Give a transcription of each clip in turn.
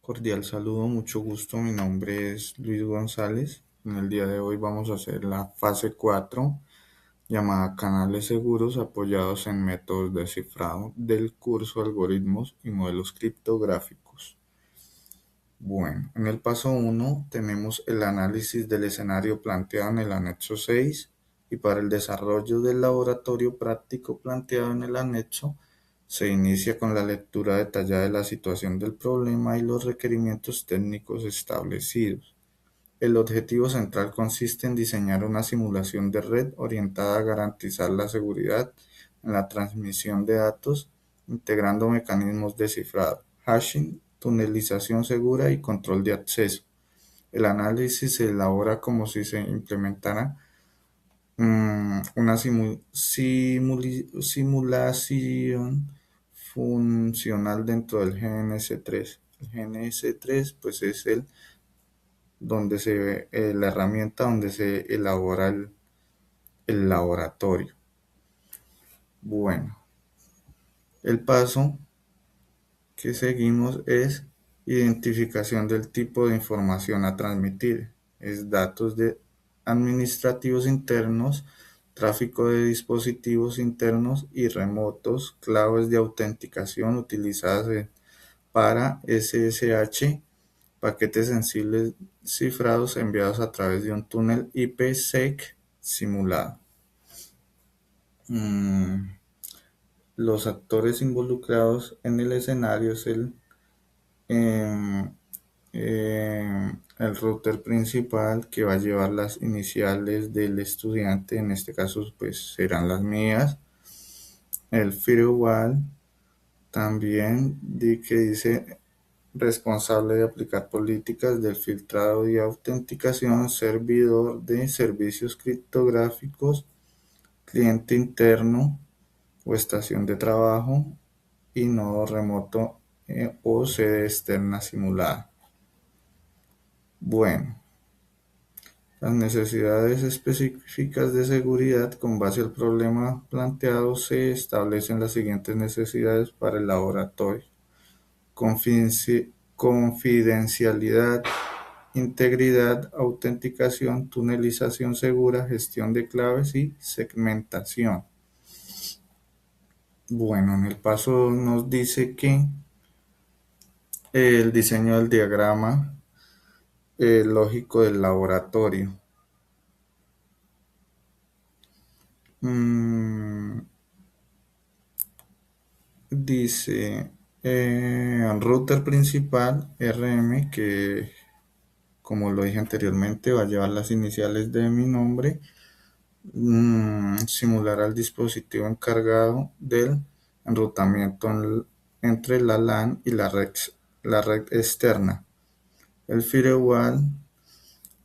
Cordial saludo, mucho gusto. Mi nombre es Luis González. En el día de hoy vamos a hacer la fase 4 llamada Canales Seguros apoyados en métodos de cifrado del curso Algoritmos y Modelos Criptográficos. Bueno, en el paso 1 tenemos el análisis del escenario planteado en el anexo 6 y para el desarrollo del laboratorio práctico planteado en el anexo se inicia con la lectura detallada de la situación del problema y los requerimientos técnicos establecidos. El objetivo central consiste en diseñar una simulación de red orientada a garantizar la seguridad en la transmisión de datos, integrando mecanismos de cifrado, hashing, tunelización segura y control de acceso. El análisis se elabora como si se implementara una simulación funcional dentro del GNS3. El GNS3 pues es el donde se ve la herramienta donde se elabora el laboratorio. Bueno, el paso que seguimos es identificación del tipo de información a transmitir. Es datos administrativos internos, tráfico de dispositivos internos y remotos, claves de autenticación utilizadas para SSH, paquetes sensibles cifrados enviados a través de un túnel IPsec simulado. Los actores involucrados en el escenario es em, el router principal que va a llevar las iniciales del estudiante, en este caso pues serán las mías. El firewall también que dice responsable de aplicar políticas del filtrado y autenticación, servidor de servicios criptográficos, cliente interno o estación de trabajo y nodo remoto o sede externa simulada. Bueno, las necesidades específicas de seguridad con base al problema planteado se establecen las siguientes necesidades para el laboratorio. Confidencialidad, integridad, autenticación, tunelización segura, gestión de claves y segmentación. Bueno, en el paso 2 nos dice que el diseño del diagrama lógico del laboratorio. Mm, Dice router principal RM que como lo dije anteriormente va a llevar las iniciales de mi nombre. Simular al dispositivo encargado del enrutamiento entre la LAN y la red externa. El firewall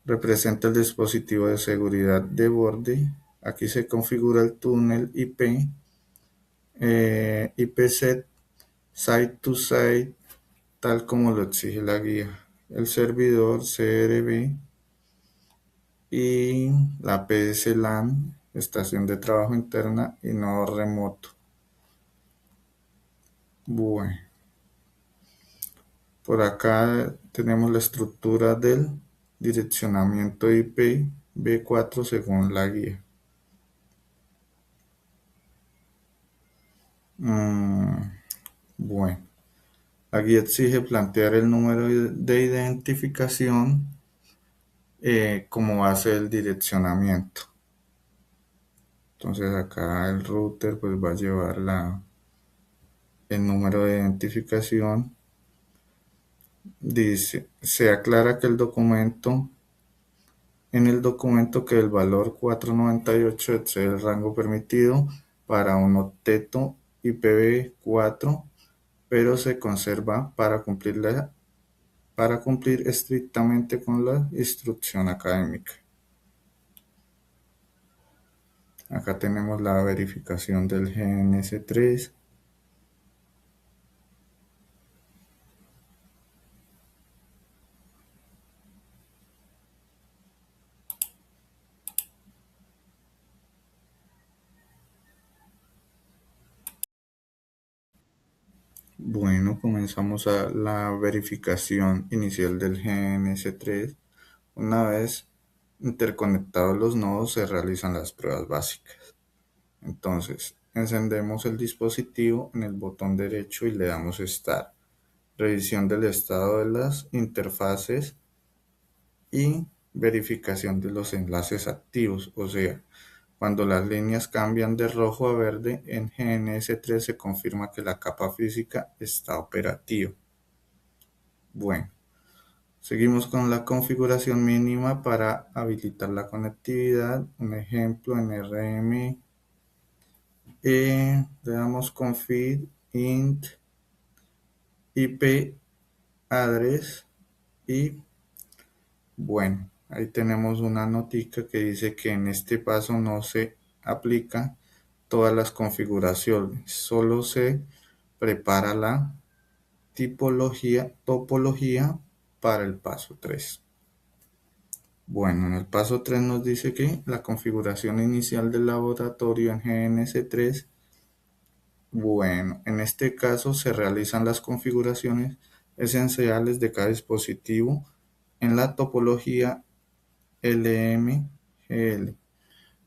representa el dispositivo de seguridad de borde. Aquí se configura el túnel IP, IPsec, site to site, tal como lo exige la guía. El servidor CRB y la PS LAN, estación de trabajo interna y nodo remoto. Bueno, por acá tenemos la estructura del direccionamiento IP V4 según la guía. Bueno, la guía exige plantear el número de identificación como base del direccionamiento. Entonces acá el router pues va a llevar el número de identificación. Dice, se aclara que en el documento que el valor 498 excede el rango permitido para un octeto IPv4, pero se conserva para cumplir estrictamente con la instrucción académica. Acá tenemos la verificación del GNS3. Bueno, comenzamos a la verificación inicial del GNS3. Una vez interconectados los nodos se realizan las pruebas básicas. Entonces, encendemos el dispositivo en el botón derecho y le damos Start. Revisión del estado de las interfaces y verificación de los enlaces activos, o sea, cuando las líneas cambian de rojo a verde en GNS3 se confirma que la capa física está operativa. Bueno, seguimos con la configuración mínima para habilitar la conectividad. Un ejemplo en RM. Le damos config int IP address y bueno, ahí tenemos una notica que dice que en este paso no se aplica todas las configuraciones, solo se prepara la topología para el paso 3. Bueno, en el paso 3 nos dice que la configuración inicial del laboratorio en GNS3. Bueno, en este caso se realizan las configuraciones esenciales de cada dispositivo en la topología LMGL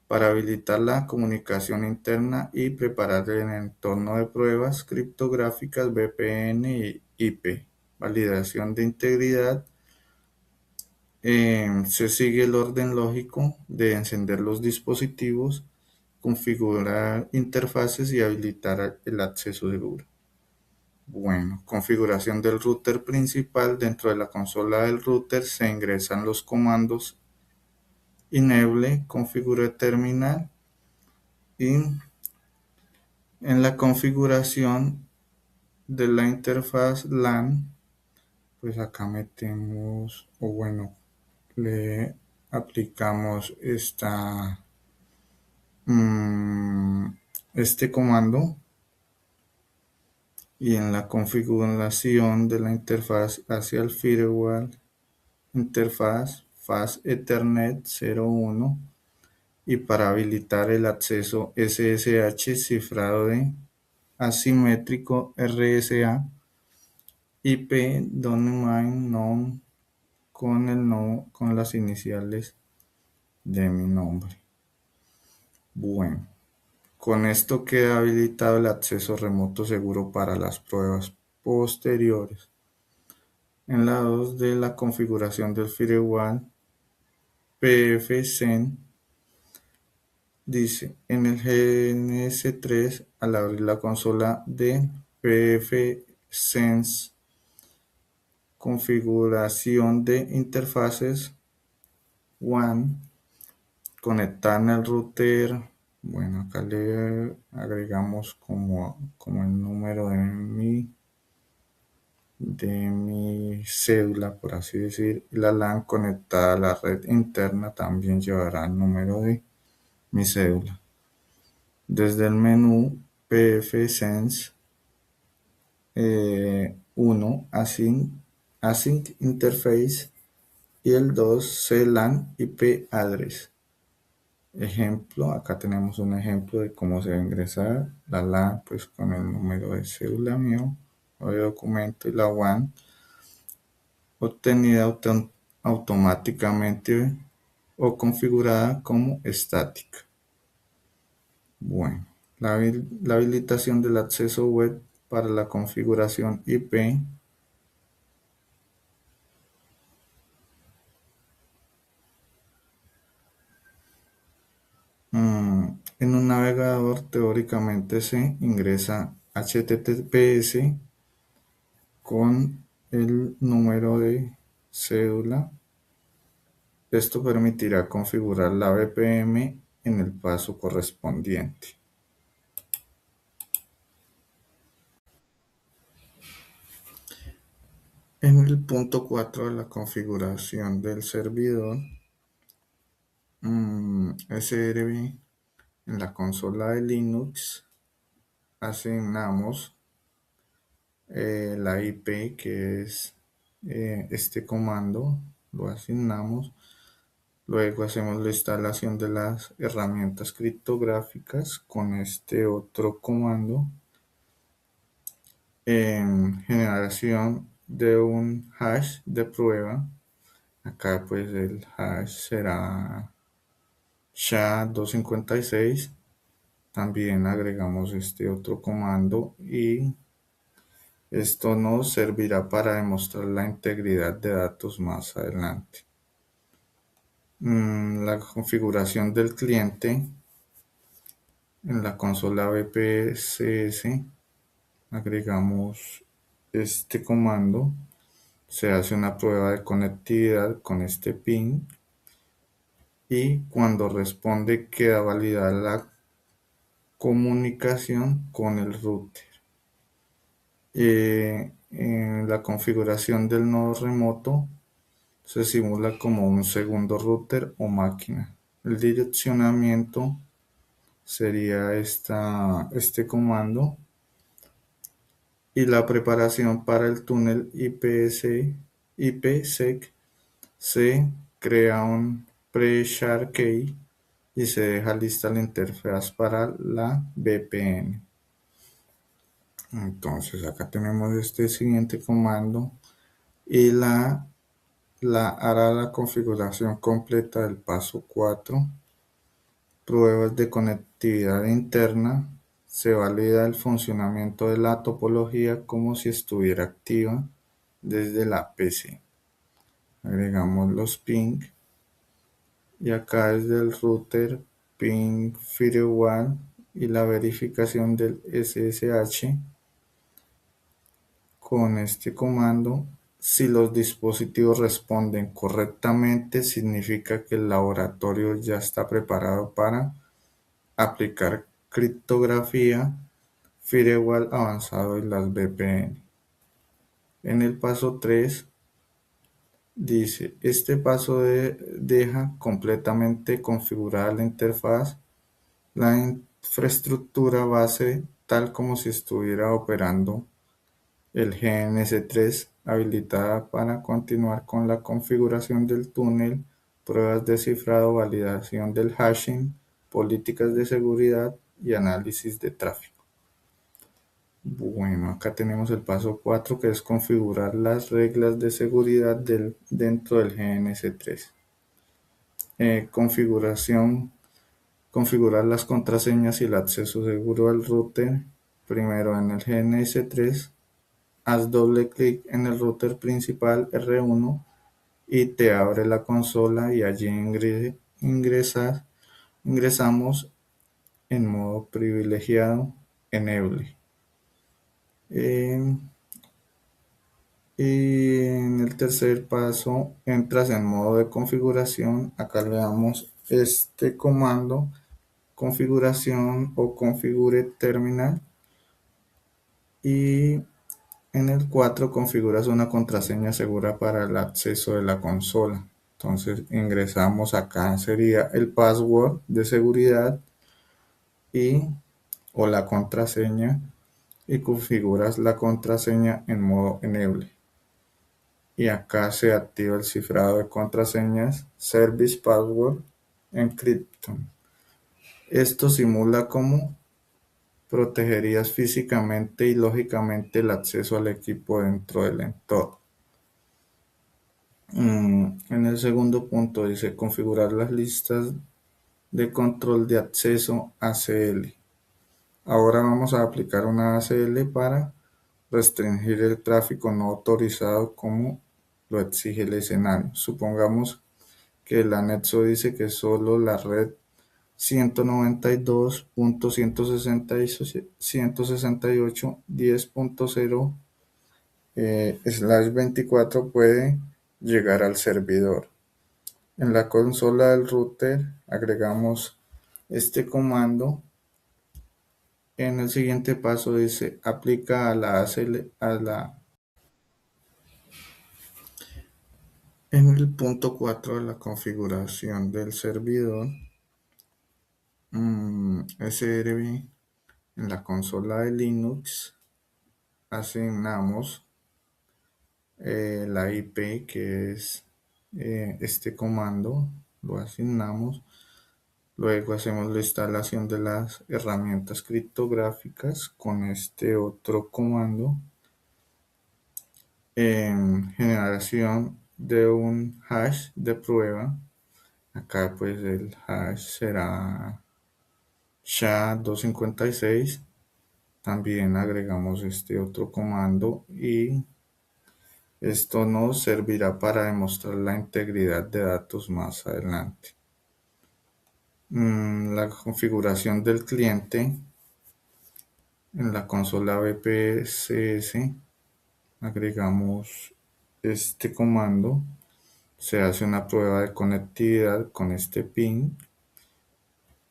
para habilitar la comunicación interna y preparar el entorno de pruebas criptográficas VPN y IP. Validación de integridad. Se sigue el orden lógico de encender los dispositivos, configurar interfaces y habilitar el acceso seguro. Bueno, configuración del router principal. Dentro de la consola del router se ingresan los comandos enable, configure terminal y en la configuración de la interfaz LAN, pues acá metemos, o bueno, le aplicamos este comando y en la configuración de la interfaz hacia el firewall, interfaz faz Ethernet 01 y para habilitar el acceso SSH cifrado de asimétrico RSA IP domain name con las iniciales de mi nombre. Bueno, con esto queda habilitado el acceso remoto seguro para las pruebas posteriores. En la 2 de la configuración del firewall pfSense dice en el GNS3 al abrir la consola de pfSense configuración de interfaces WAN conectar en el router. Bueno, acá le agregamos como el número de mi cédula, por así decir. Y la LAN conectada a la red interna también llevará el número de mi cédula. Desde el menú pfSense 1 Async Interface y el 2 CLAN IP Address. Ejemplo, acá tenemos un ejemplo de cómo se va a ingresar la LAN, pues con el número de cédula mío o de documento y la WAN obtenida automáticamente o configurada como estática. Bueno, la habilitación del acceso web para la configuración IP. En un navegador teóricamente se ingresa HTTPS con el número de cédula. Esto permitirá configurar la VPN en el paso correspondiente. En el punto 4 de la configuración del servidor, SRV, en la consola de Linux, asignamos la IP que es este comando, lo asignamos. Luego hacemos la instalación de las herramientas criptográficas con este otro comando en generación de un hash de prueba. Acá pues el hash será SHA-256. También agregamos este otro comando y esto nos servirá para demostrar la integridad de datos más adelante. La configuración del cliente en la consola BPSS agregamos este comando. Se hace una prueba de conectividad con este ping y cuando responde queda validada la comunicación con el router. En la configuración del nodo remoto se simula como un segundo router o máquina. El direccionamiento sería este comando y la preparación para el túnel IPsec se crea un pre-share key y se deja lista la interfaz para la VPN. Entonces acá tenemos este siguiente comando y hará la configuración completa del paso 4. Pruebas de conectividad interna. Se valida el funcionamiento de la topología como si estuviera activa desde la PC. Agregamos los ping y acá desde el router ping firewall y la verificación del SSH con este comando. Si los dispositivos responden correctamente, significa que el laboratorio ya está preparado para aplicar criptografía, firewall avanzado y las VPN. En el paso 3 dice, este paso deja completamente configurada la interfaz, la infraestructura base tal como si estuviera operando el GNS3 habilitada para continuar con la configuración del túnel, pruebas de cifrado, validación del hashing, políticas de seguridad y análisis de tráfico. Bueno, acá tenemos el paso 4 que es configurar las reglas de seguridad dentro del GNS3. Configurar las contraseñas y el acceso seguro al router. Primero en el GNS3, haz doble clic en el router principal R1 y te abre la consola y allí ingresamos en modo privilegiado Enable. Y en el tercer paso entras en modo de configuración. Acá le damos este comando configuración o configure terminal y en el 4 configuras una contraseña segura para el acceso de la consola. Entonces ingresamos acá, sería el password de seguridad y o la contraseña y configuras la contraseña en modo enable. Y acá se activa el cifrado de contraseñas Service Password Encryption. Esto simula cómo protegerías físicamente y lógicamente el acceso al equipo dentro del entorno. En el segundo punto dice configurar las listas de control de acceso ACL. Ahora vamos a aplicar una ACL para restringir el tráfico no autorizado como lo exige el escenario. Supongamos que el anexo dice que solo la red 192.168.10.0/24 puede llegar al servidor. En la consola del router agregamos este comando. En el siguiente paso dice aplica a la ACL, en el punto 4 de la configuración del servidor, SRV, en la consola de Linux asignamos la IP que es este comando, lo asignamos. Luego hacemos la instalación de las herramientas criptográficas con este otro comando en generación de un hash de prueba. Acá pues el hash será SHA-256. También agregamos este otro comando y esto nos servirá para demostrar la integridad de datos más adelante. La configuración del cliente en la consola BPSS agregamos este comando. Se hace una prueba de conectividad con este ping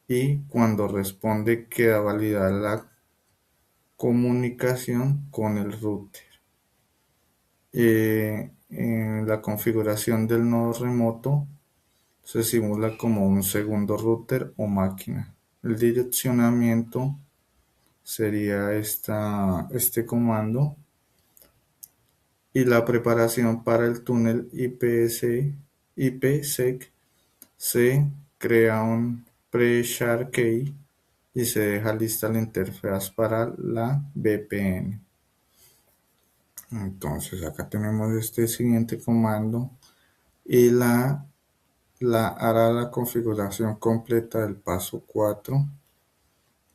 y cuando responde queda validada la comunicación con el router. En la configuración del nodo remoto se simula como un segundo router o máquina. El direccionamiento sería este comando y la preparación para el túnel IPsec se crea un pre-share key y se deja lista la interfaz para la VPN. Entonces acá tenemos este siguiente comando y hará la configuración completa del paso 4.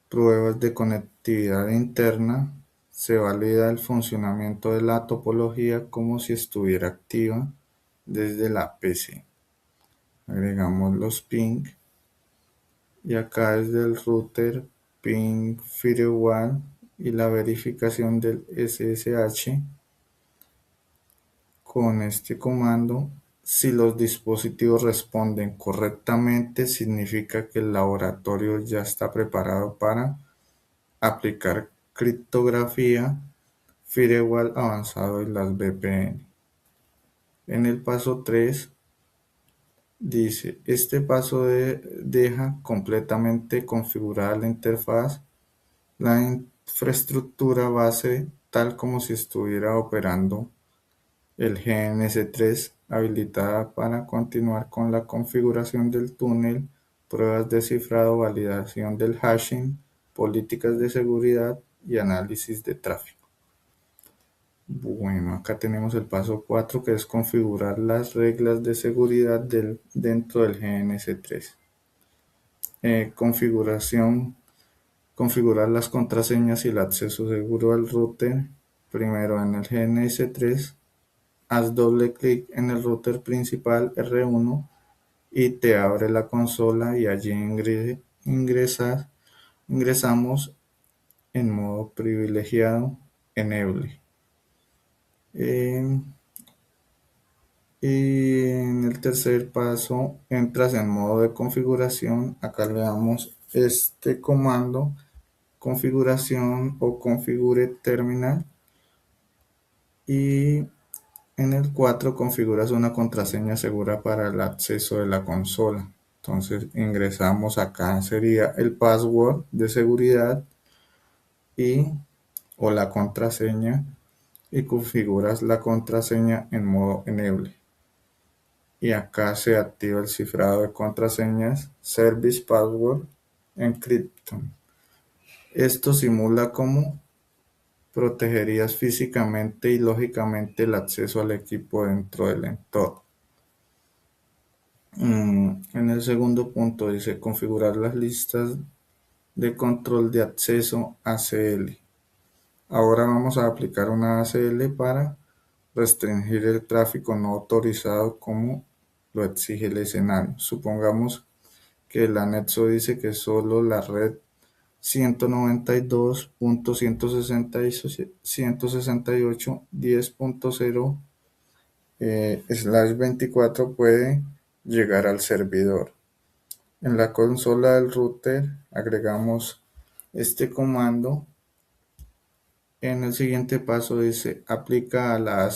Pruebas de conectividad interna. Se valida el funcionamiento de la topología como si estuviera activa desde la PC. Agregamos los ping y acá desde el router ping firewall y la verificación del SSH con este comando. Si los dispositivos responden correctamente, significa que el laboratorio ya está preparado para aplicar criptografía firewall avanzado en las VPN. En el paso 3 dice, este paso deja completamente configurada la interfaz, la infraestructura base tal como si estuviera operando el GNS3 habilitada para continuar con la configuración del túnel, pruebas de cifrado, validación del hashing, políticas de seguridad y análisis de tráfico. Bueno, acá tenemos el paso 4 que es configurar las reglas de seguridad dentro del GNS3. Configurar las contraseñas y el acceso seguro al router. Primero en el GNS3, haz doble clic en el router principal R1 y te abre la consola y allí ingresamos en modo privilegiado Enable. Y en el tercer paso entras en modo de configuración. Acá le damos este comando configuración o configure terminal y en el 4 configuras una contraseña segura para el acceso de la consola. Entonces ingresamos acá, sería el password de seguridad o la contraseña y configuras la contraseña en modo enable. Y acá se activa el cifrado de contraseñas Service Password Encryption. Esto simula cómo protegerías físicamente y lógicamente el acceso al equipo dentro del entorno. En el segundo punto dice configurar las listas de control de acceso ACL. Ahora vamos a aplicar una ACL para restringir el tráfico no autorizado como lo exige el escenario. Supongamos que el anexo dice que solo la red 192.168.10.0/24 puede llegar al servidor. En la consola del router agregamos este comando. En el siguiente paso dice aplica a la